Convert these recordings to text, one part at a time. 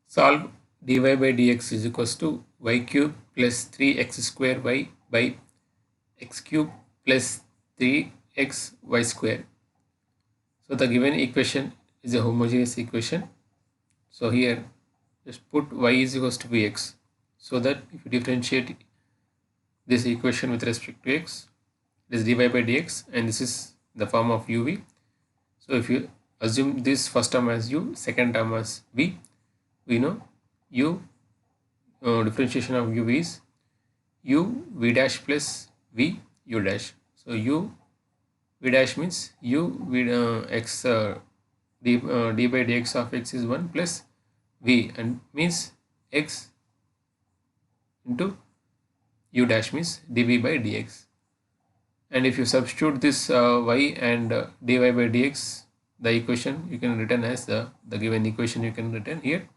Solve dy by dx is equals to y cube plus 3x square y by x cube plus 3x y square. So the given equation is a homogeneous equation. So here just put y is equals to vx, so that if you differentiate this equation with respect to x, it is dy by dx, and this is the form of uv. So if you assume this first term as u, second term as v, we know u differentiation of u is u v dash plus v u dash. So u v dash means u v x d by dx of x is 1 plus v, and means x into u dash means dv by dx. And if you substitute this y and dy by dx, the equation you can written as the given equation you can written here.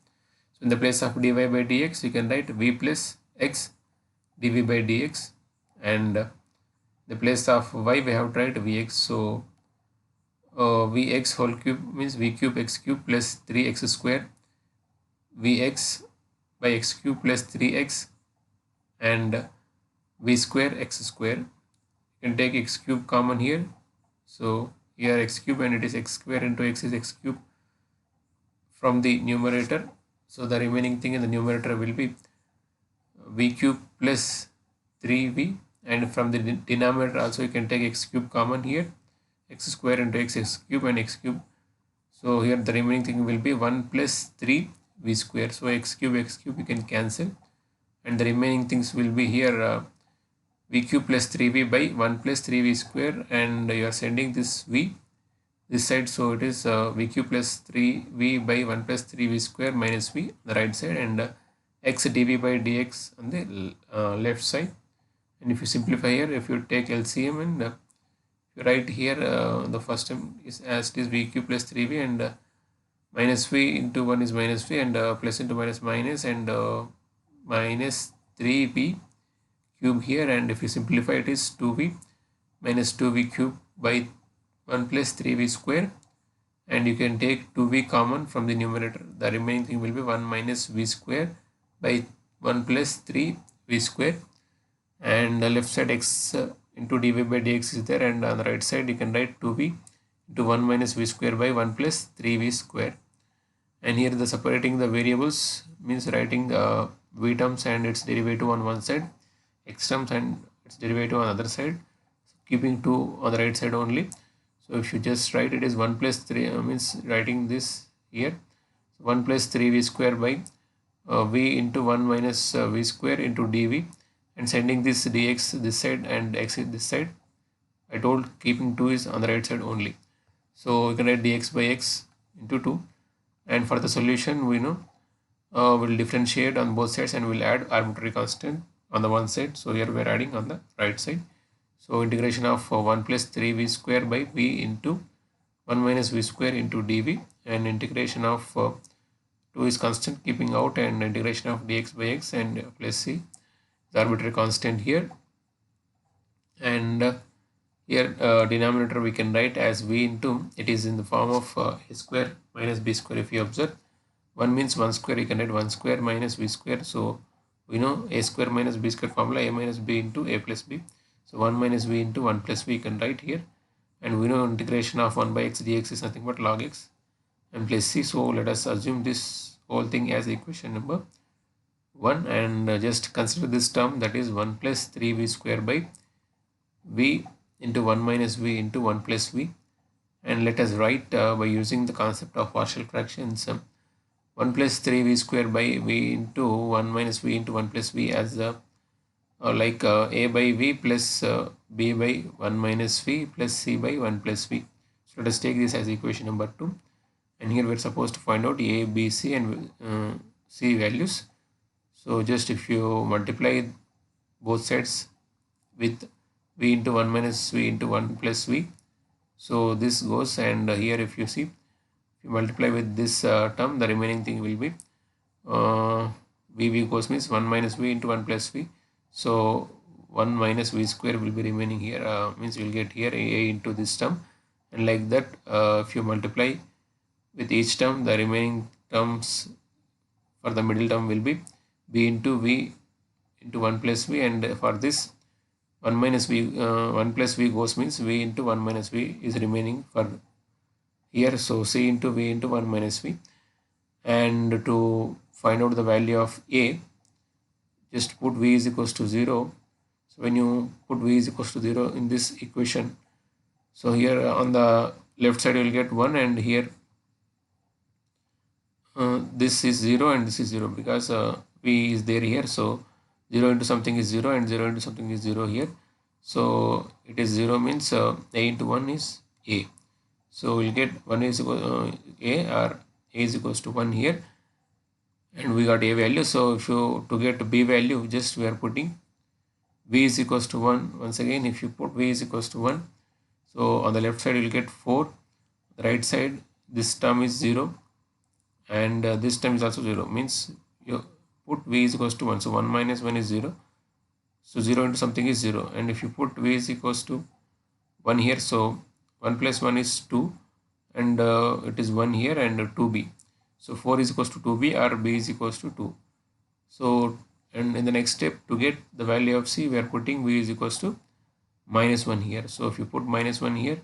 So in the place of dy by dx, you can write v plus x dv by dx, and the place of y we have tried vx. So vx whole cube means v cube x cube plus 3x square, vx by x cube plus 3x, and v square x square. You can take x cube common here. So here x cube, and it is x square into x is x cube from the numerator. So the remaining thing in the numerator will be v cube plus 3v, and from the denominator also you can take x cube common here, x square into x cube and x cube. So here the remaining thing will be 1 plus 3 v square. So x cube you can cancel, and the remaining things will be here v cube plus 3v by 1 plus 3v square, and you are sending this v this side, so it is v cube plus 3v by 1 plus 3v square minus v on the right side, and x dv by dx on the left side. And if you simplify here, if you take LCM and you write here the first term is as it is v cube plus 3v, and minus v into 1 is minus v, and plus into minus minus, and minus 3v cube here, and if you simplify it is 2v minus 2v cube by 1 plus 3v square, and you can take 2v common from the numerator. The remaining thing will be 1 minus v square by 1 plus 3v square, and the left side x into dv by dx is there, and on the right side you can write 2v into 1 minus v square by 1 plus 3v square. And here the separating the variables means writing the v terms and its derivative on one side, x terms and its derivative on the other side, keeping 2 on the right side only. So if you just write it is 1 plus 3 means writing this here, 1 plus 3v square by v into 1 minus v square into dv, and sending this dx this side and x this side. I told keeping 2 is on the right side only, so you can write dx by x into 2. And for the solution, we know we'll differentiate on both sides and we'll add arbitrary constant on the one side. So here we're adding on the right side. So integration of 1 plus 3v square by v into 1 minus v square into dv, and integration of 2 is constant keeping out, and integration of dx by x and plus c, the arbitrary constant here. And here denominator we can write as v into, it is in the form of a square minus b square. If you observe, 1 means 1 square, you can write 1 square minus v square. So we know a square minus b square formula, a minus b into a plus b. So 1 minus v into 1 plus v you can write here, and we know integration of 1 by x dx is nothing but log x and plus c. So let us assume this whole thing as equation number 1, and just consider this term, that is 1 plus 3v square by v into 1 minus v into 1 plus v, and let us write by using the concept of partial fractions 1 plus 3v square by v into 1 minus v into 1 plus v as like a by v plus b by 1 minus v plus c by 1 plus v. So let us take this as equation number 2, and here we are supposed to find out a, b, c and c values. So just if you multiply both sides with v into 1 minus v into 1 plus v, so this goes, and here if you see, if you multiply with this term, the remaining thing will be v goes means 1 minus v into 1 plus v. So 1 minus v square will be remaining here, means you will get here a into this term, and like that if you multiply with each term, the remaining terms for the middle term will be b into v into 1 plus v, and for this 1 minus v 1 plus v goes means v into 1 minus v is remaining for here. So c into v into 1 minus v, and to find out the value of a, just put v is equals to 0. So when you put v is equals to 0 in this equation, so here on the left side you will get 1, and here this is 0 and this is 0, because v is there here. So 0 into something is 0 and 0 into something is 0 here. So it is 0 means a into 1 is a. So we'll get 1 is equal a, or a is equals to 1 here, and we got a value. So if you to get b value, just we are putting v is equals to 1. Once again, if you put v is equals to 1, so on the left side you will get 4, the right side this term is 0, and this term is also 0, means you put v is equals to 1. So 1 minus 1 is 0, so 0 into something is 0, and if you put v is equals to 1 here, so 1 plus 1 is 2, and it is 1 here, and 2b. So 4 is equals to 2b, or b is equals to 2. So, and in the next step, to get the value of c, we are putting v is equals to minus 1 here. So if you put minus 1 here,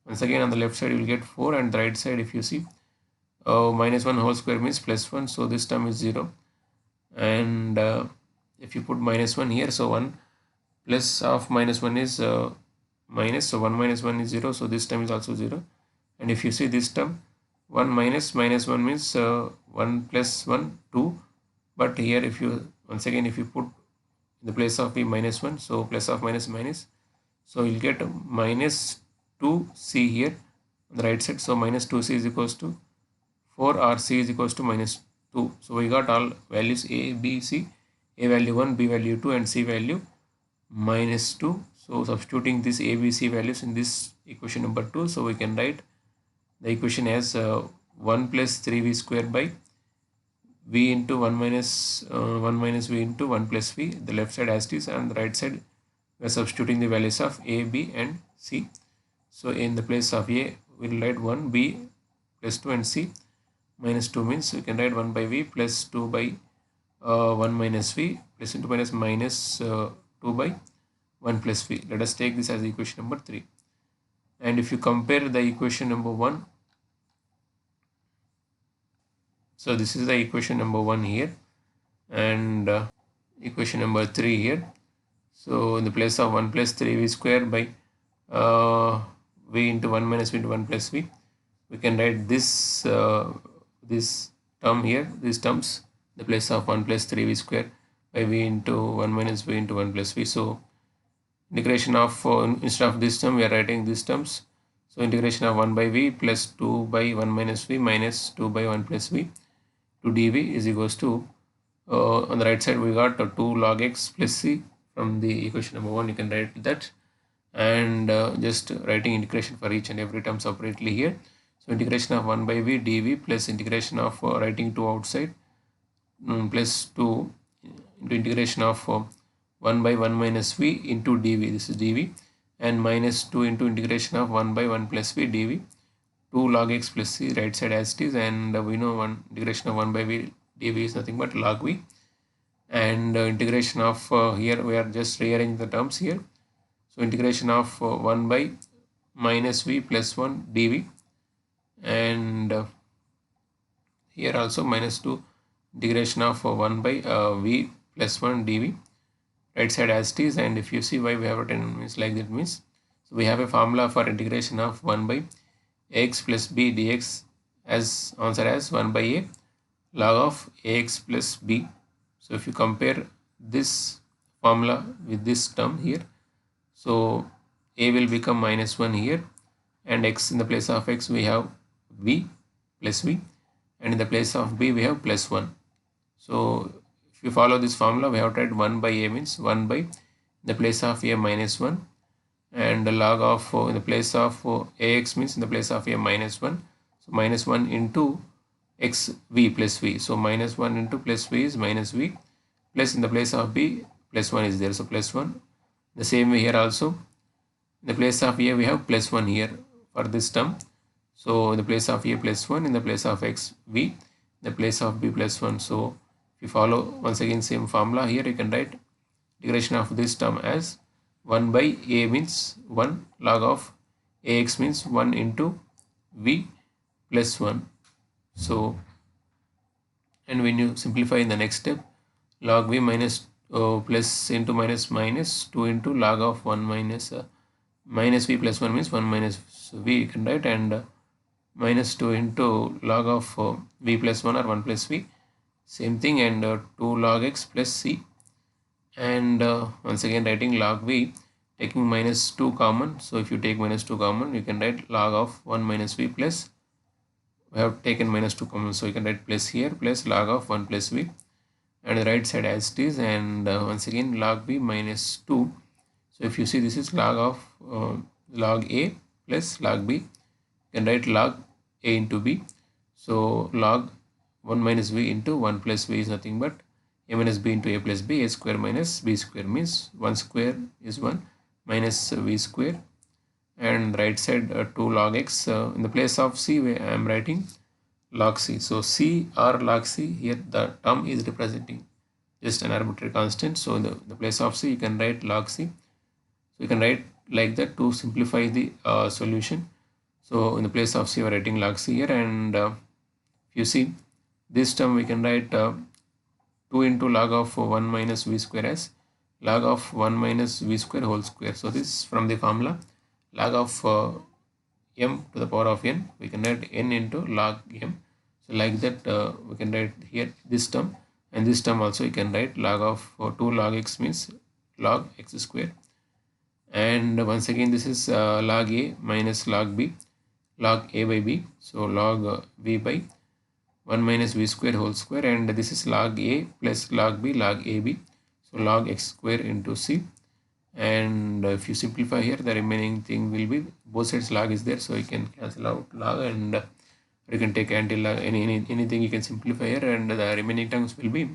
once again on the left side you will get 4, and the right side if you see minus 1 whole square means plus 1, so this term is 0, and if you put minus 1 here, so 1 plus of minus 1 is minus, so 1 minus 1 is 0, so this term is also 0, and if you see this term 1 minus minus 1 means 1 plus 1 2, but here if you once again if you put in the place of b minus 1, so plus of minus minus, so you'll get minus 2c here on the right side. So minus 2c is equals to 4, or c is equals to minus 2. So we got all values a, b, c, a value 1, b value 2, and c value minus 2. So substituting this a, b, c values in this equation number 2, so we can write the equation as 1 plus 3v square by v into 1 minus v into 1 plus v, the left side as it is, and the right side we are substituting the values of a, b, and c. So in the place of a we will write 1, b plus 2, and c minus 2, means we can write 1 by v plus 2 by 1 minus v, plus into minus minus 2 by 1 plus v. Let us take this as equation number 3. And if you compare the equation number 1, so this is the equation number 1 here, and equation number 3 here. So in the place of 1 plus 3v square by v into 1 minus v into 1 plus v, we can write this this term here, these terms, the place of 1 plus 3v square by v into 1 minus v into 1 plus v. So integration of instead of this term we are writing these terms. So integration of 1 by v plus 2 by 1 minus v minus 2 by 1 plus v to dv is equals to on the right side we got 2 log x plus c. From the equation number 1 you can write that, and just writing integration for each and every term separately here. So integration of 1 by v dv plus integration of writing 2 outside plus 2 into integration of 1 by 1 minus v into dv, this is dv, and minus 2 into integration of 1 by 1 plus v dv, 2 log x plus c right side as it is, and we know integration of 1 by v dv is nothing but log v, and integration of here we are just rearranging the terms here. So integration of 1 by minus v plus 1 dv, and here also minus 2 integration of 1 by v plus 1 dv right side as it is. And if you see why we have written means like that, means so we have a formula for integration of 1 by ax plus b dx as answer as 1 by a log of ax plus b. So if you compare this formula with this term here, so a will become minus 1 here, and x in the place of x we have v plus v, and in the place of b we have plus 1. So if you follow this formula, we have to write 1 by a means 1 by in the place of a minus 1, and the log of in the place of ax means in the place of a minus 1, so minus 1 into x v plus v. So minus 1 into plus v is minus v, plus in the place of b plus 1 is there, so plus 1. The same way here also, in the place of a we have plus 1 here for this term. So in the place of a plus 1, in the place of x v, in the place of b plus 1. So If you follow once again same formula, here you can write integration of this term as 1 by a means 1 log of ax means 1 into v plus 1. So, and when you simplify in the next step, log v minus plus into minus 2 into log of 1 minus minus v plus 1 means 1 minus v you can write, and minus 2 into log of v plus 1 or 1 plus v, same thing, and 2 log x plus c, and once again writing log v taking minus 2 common. So if you take minus 2 common, you can write log of 1 minus v plus, we have taken minus 2 common, so you can write plus here plus log of 1 plus v, and the right side as it is, and once again log v minus 2. So if you see, this is log of log a plus log b, you can write log a into b. So log 1 minus v into 1 plus v is nothing but a minus b into a plus b, a square minus b square means 1 square is 1 minus v square, and right side 2 log x. In the place of c I am writing log c. So c or log c, here the term is representing just an arbitrary constant. So in the place of c you can write log c. So you can write like that to simplify the solution. So in the place of c we are writing log c here, and if you see this term we can write 2 into log of 1 minus v square as log of 1 minus v square whole square. So this is from the formula log of m to the power of n, we can write n into log m. So like that we can write here this term, and this term also you can write log of 2 log x means log x square, and once again this is log a minus log b, log a by b, so log v by 1 minus v square whole square, and this is log a plus log b log ab, so log x square into c, and if you simplify here the remaining thing will be both sides log is there, so you can cancel out log, and you can take anti-log, anything you can simplify here, and the remaining terms will be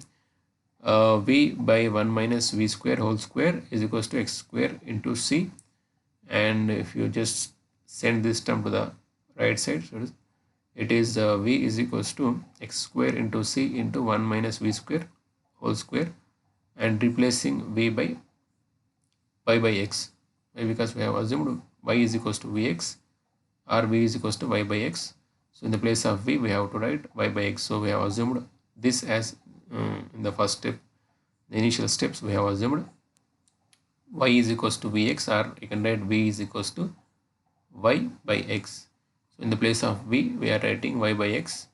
v by 1 minus v square whole square is equals to x square into c, and if you just send this term to the right side, so it is v is equals to x square into c into 1 minus v square whole square, and replacing v by y by x, because we have assumed y is equals to vx or v is equals to y by x. So in the place of v we have to write y by x. So we have assumed this as in the first step, the initial steps we have assumed y is equals to vx, or you can write v is equals to y by x. So in the place of v we are writing y by x,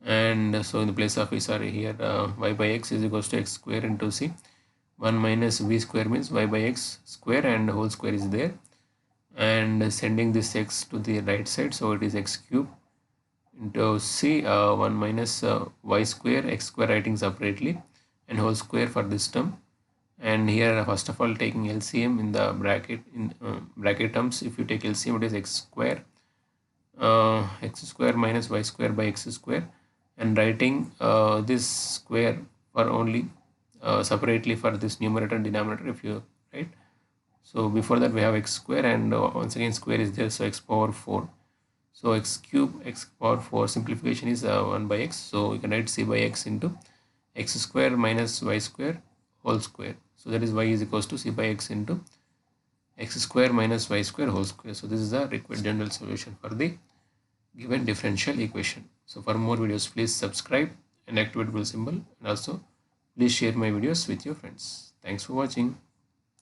and so in the place of v, here y by x is equals to x square into c, 1 minus v square means y by x square, and whole square is there, and sending this x to the right side, so it is x cube into c 1 minus y square, x square writing separately, and whole square for this term. And here first of all taking LCM in the bracket, in bracket terms, if you take LCM it is x square minus y square by x square, and writing this square for only separately for this numerator and denominator if you write. So before that we have x square, and once again square is there, so x power 4. So x cube x power 4 simplification is 1 by x, so you can write c by x into x square minus y square whole square. So that is y is equals to c by x into x square minus y square whole square. So this is the required general solution for the given differential equation. So for more videos please subscribe and activate bell symbol, and also please share my videos with your friends. Thanks for watching.